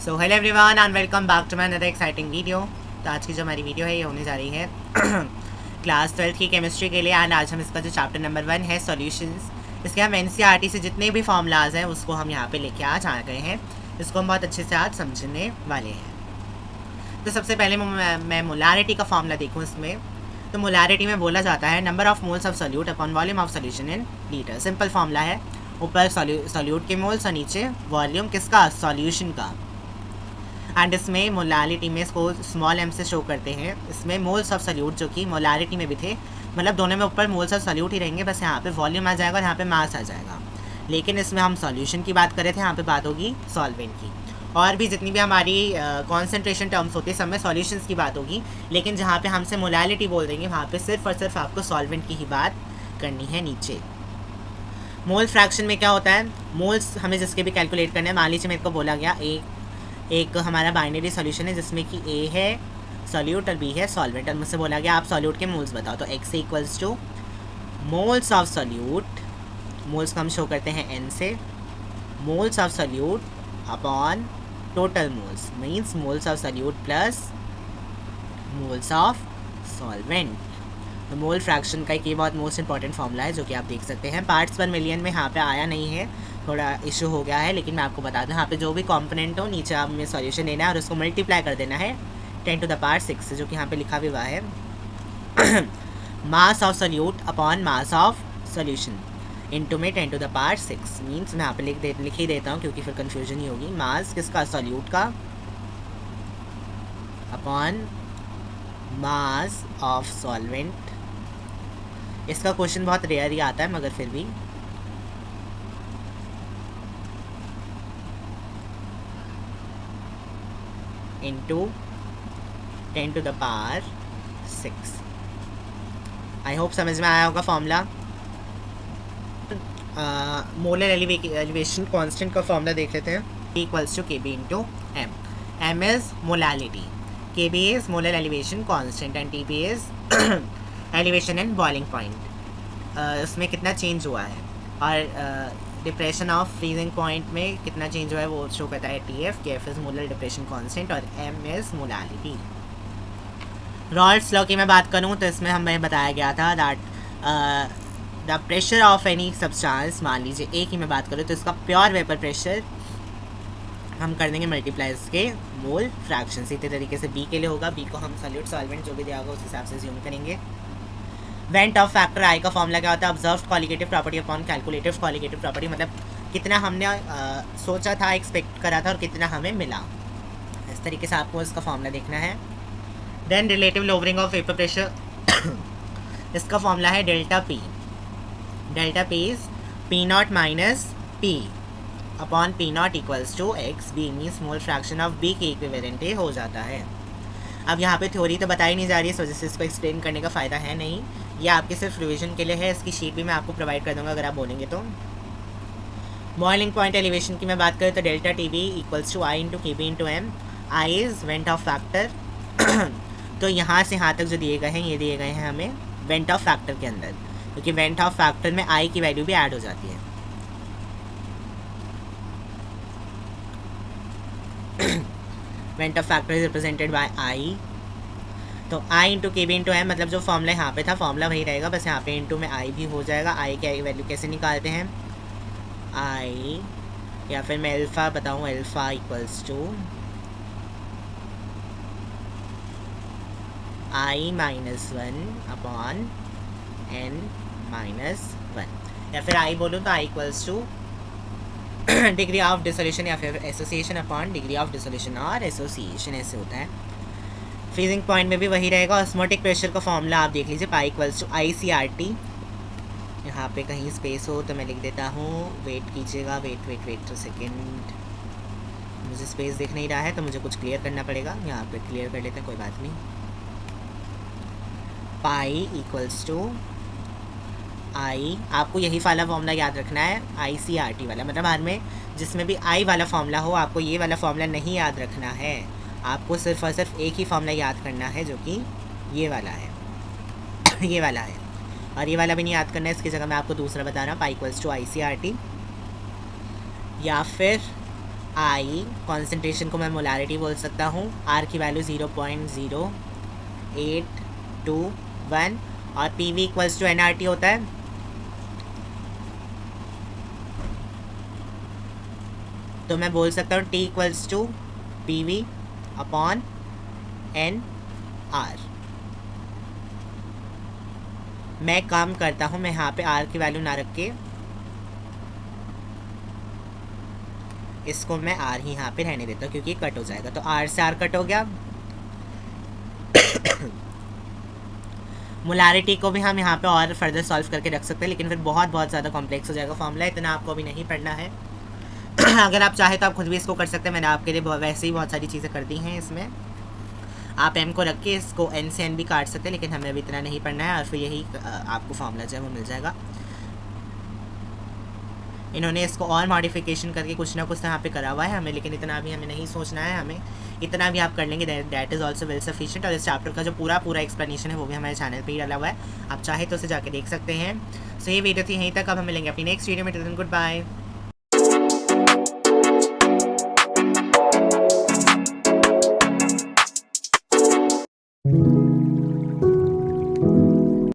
So hello everyone and welcome back to my another exciting video. तो आज की जो हमारी वीडियो है ये होने जा रही है क्लास 12 की केमिस्ट्री के लिए। एंड आज हम इसका जो चैप्टर नंबर 1 है सॉल्यूशंस, इसके हम एनसीईआरटी से जितने भी फॉर्मूलाज हैं उसको हम यहाँ पे लेके आज आ गए हैं। इसको हम बहुत अच्छे से आज समझने वाले हैं। तो सबसे पहले मैं मोलारिटी का फॉर्मूला देखूँ इसमें। तो मोलारिटी में बोला जाता है number of moles of solute upon volume of solution in litre. Simple formula है, ऊपर सोल्यूट के मोल्स और नीचे वॉल्यूम किसका, सॉल्यूशन का। एंड इसमें मोलारिटी में इसको स्मॉल एम से शो करते हैं। इसमें मोल्स ऑफ सोल्यूट जो कि मोलारिटी में भी थे, मतलब दोनों में ऊपर मोल्स ऑफ सोल्यूट ही रहेंगे, बस यहाँ पे वॉल्यूम आ जाएगा और यहाँ पे मास आ जाएगा। लेकिन इसमें हम सॉल्यूशन की बात कर रहे थे, यहाँ पे बात होगी सॉल्वेंट की। और भी जितनी भी हमारी कॉन्सेंट्रेशन टर्म्स होती है सब में सॉल्यूशंस की बात होगी, लेकिन जहाँ पे हमसे मोलारिटी बोल देंगे वहाँ पे सिर्फ और सिर्फ आपको सॉल्वेंट की ही बात करनी है। नीचे मोल फ्रैक्शन में क्या होता है, मोल्स हमें जिसके भी कैलकुलेट करने हैं। मान लीजिए मेरे को बोला गया एक हमारा बाइनरी सॉल्यूशन है जिसमें कि ए है सॉल्यूट और बी है सॉल्वेंट, और मुझसे बोला गया आप सॉल्यूट के मोल्स बताओ। तो x equals two moles of solute, moles को हम शो करते हैं n से, moles of solute upon total moles, means moles of solute plus moles of solvent. तो मोल फ्रैक्शन का एक ये बहुत मोस्ट इंपॉर्टेंट फॉर्मूला है जो कि आप देख सकते हैं। पार्ट्स पर मिलियन में यहाँ पे आया नहीं है, थोड़ा इशू हो गया है, लेकिन मैं आपको बता दूँ यहाँ पे जो भी कंपोनेंट हो नीचे आप में सॉल्यूशन लेना है और उसको मल्टीप्लाई कर देना है 10 टू द पावर 6 से, जो कि यहाँ पे लिखा भी हुआ है mass of solute upon mass of solution into में 10 टू द पावर 6। मीन्स मैं यहाँ पे लिख ही देता हूँ क्योंकि फिर कन्फ्यूजन ही होगी। मास किसका, सोल्यूट का, अपॉन मास ऑफ सॉल्वेंट। इसका क्वेश्चन बहुत रेयर ही आता है मगर फिर भी into 10 to the power 6। I hope समझ में आया होगा फॉर्मूला। मोलर एलिवेशन कांस्टेंट का फॉर्मूला देख लेते हैं। Equals to K B into M. M is molality, K B is molar elevation constant and T B is elevation and boiling point. उसमें कितना चेंज हुआ है और डिप्रेशन ऑफ फ्रीजिंग पॉइंट में कितना चेंज हुआ है वो शो करता है टी एफ। के F is molar depression constant और एम इज मोलालिटी। रॉल्ड्स लॉ की मैं बात करूँ तो इसमें हमें बताया गया था that the pressure of any substance, मान लीजिए ए की मैं बात करूँ तो इसका प्योर वेपर प्रेशर हम कर देंगे मल्टीप्लाई इसके मोल फ्रैक्शन से। इसी तरीके से बी के लिए होगा, बी को हम सॉल्यूट सॉल्वेंट जो भी दिया होगा उस हिसाब से ज्यूम करेंगे। वेंट ऑफ फैक्टर आई का फॉर्मूला क्या होता है, observe qualitative property upon calculative qualitative property, मतलब कितना हमने सोचा था, एक्सपेक्ट करा था और कितना हमें मिला। इस तरीके से आपको इसका फॉर्मूला देखना है। Then relative lowering of vapour pressure इसका फॉर्मूला है delta P. Delta P is P naught minus P upon P naught equals to X. B means mole fraction of B के इक्विवेलेंट ए हो जाता है। अब यहाँ पे थ्योरी तो बताई नहीं जा रही है, इस वजह से इसको एक्सप्लेन करने का फ़ायदा है नहीं, ये आपके सिर्फ रिवीजन के लिए है। इसकी शीट भी मैं आपको प्रोवाइड कर दूँगा अगर आप बोलेंगे तो। बॉइलिंग पॉइंट एलिवेशन की मैं बात करूँ तो delta T B equals to I into K B into M. I is van't Hoff factor तो यहाँ से यहाँ तक जो दिए गए हैं ये दिए गए हैं हमें वेंट ऑफ फैक्टर के अंदर, क्योंकि वेंट ऑफ फैक्टर में आई की वैल्यू भी ऐड हो जाती है। Van't Hoff factor is represented by I. तो I into K B into M, मतलब जो फॉर्मूला यहाँ पे था फॉर्मूला वही रहेगा, बस यहाँ पे इंटू में आई भी हो जाएगा। आई की वैल्यू कैसे निकालते हैं, आई या फिर मैं अल्फ़ा बताऊँ, alpha equals to I minus 1 upon N minus 1, या फिर आई बोलूँ तो I equals to degree of dissolution या फिर association upon degree of dissolution और एसोसिएशन, ऐसे होता है। फ्रीजिंग पॉइंट में भी वही रहेगा। ऑस्मोटिक प्रेशर का फॉर्मूला आप देख लीजिए, pi equals to i C R T. यहाँ पे कहीं स्पेस हो तो मैं लिख देता हूँ, वेट कीजिएगा, वेट टू सेकेंड, मुझे स्पेस दिख नहीं रहा है तो मुझे कुछ क्लियर करना पड़ेगा। यहाँ पे क्लियर कर लेते हैं, कोई बात नहीं। पाई इक्वल्स टू आई, आपको यही वाला फॉर्मूला याद रखना है, आई सी आर टी वाला, मतलब हर में जिसमें भी आई वाला फॉर्मूला हो आपको ये वाला फॉर्मूला नहीं याद रखना है, आपको सिर्फ और सिर्फ एक ही फॉर्मूला याद करना है जो कि ये वाला है ये वाला है, और ये वाला भी नहीं याद करना है। इसकी जगह मैं आपको दूसरा बता रहा हूँ, pi equals to i C R T, या फिर आई कॉन्सेंट्रेशन को मैं मोलारिटी बोल सकता हूँ, आर की वैल्यू 0.0821 और P V equals to NRT होता है। तो मैं बोल सकता हूँ T equals to P V upon NR। मैं काम करता हूँ, मैं यहाँ पे R की वैल्यू ना रख के इसको मैं R ही यहाँ पे रहने देता हूँ क्योंकि ये कट हो जाएगा। तो R से R कट हो गया। मोलारिटी को भी हम यहाँ पे और फर्दर सॉल्व करके रख सकते हैं, लेकिन फिर बहुत ज़्यादा कॉम्प्लेक्स हो जाएगा फॉर्मूला, इतना आपको अभी नहीं पढ़ना है। अगर आप चाहे तो आप खुद भी इसको कर सकते हैं, मैंने आपके लिए वैसे ही बहुत सारी चीज़ें कर दी हैं इसमें। आप m को रख के इसको n से n भी काट सकते हैं, लेकिन हमें अभी इतना नहीं पढ़ना है और फिर यही आपको फॉर्मूला जो है वो मिल जाएगा। इन्होंने इसको और मॉडिफिकेशन करके कुछ ना कुछ तो यहाँ पे करा हुआ है हमें, लेकिन इतना भी हमें नहीं सोचना है। हमें इतना भी आप कर लेंगे that is also well sufficient. और इस चैप्टर का जो पूरा एक्सप्लेनेशन है वो भी हमारे चैनल पे ही डाला हुआ है, आप चाहे तो उसे जाके देख सकते हैं। सो ये वीडियो थी यहीं तक, अब हम मिलेंगे अपनी नेक्स्ट वीडियो में। Good bye.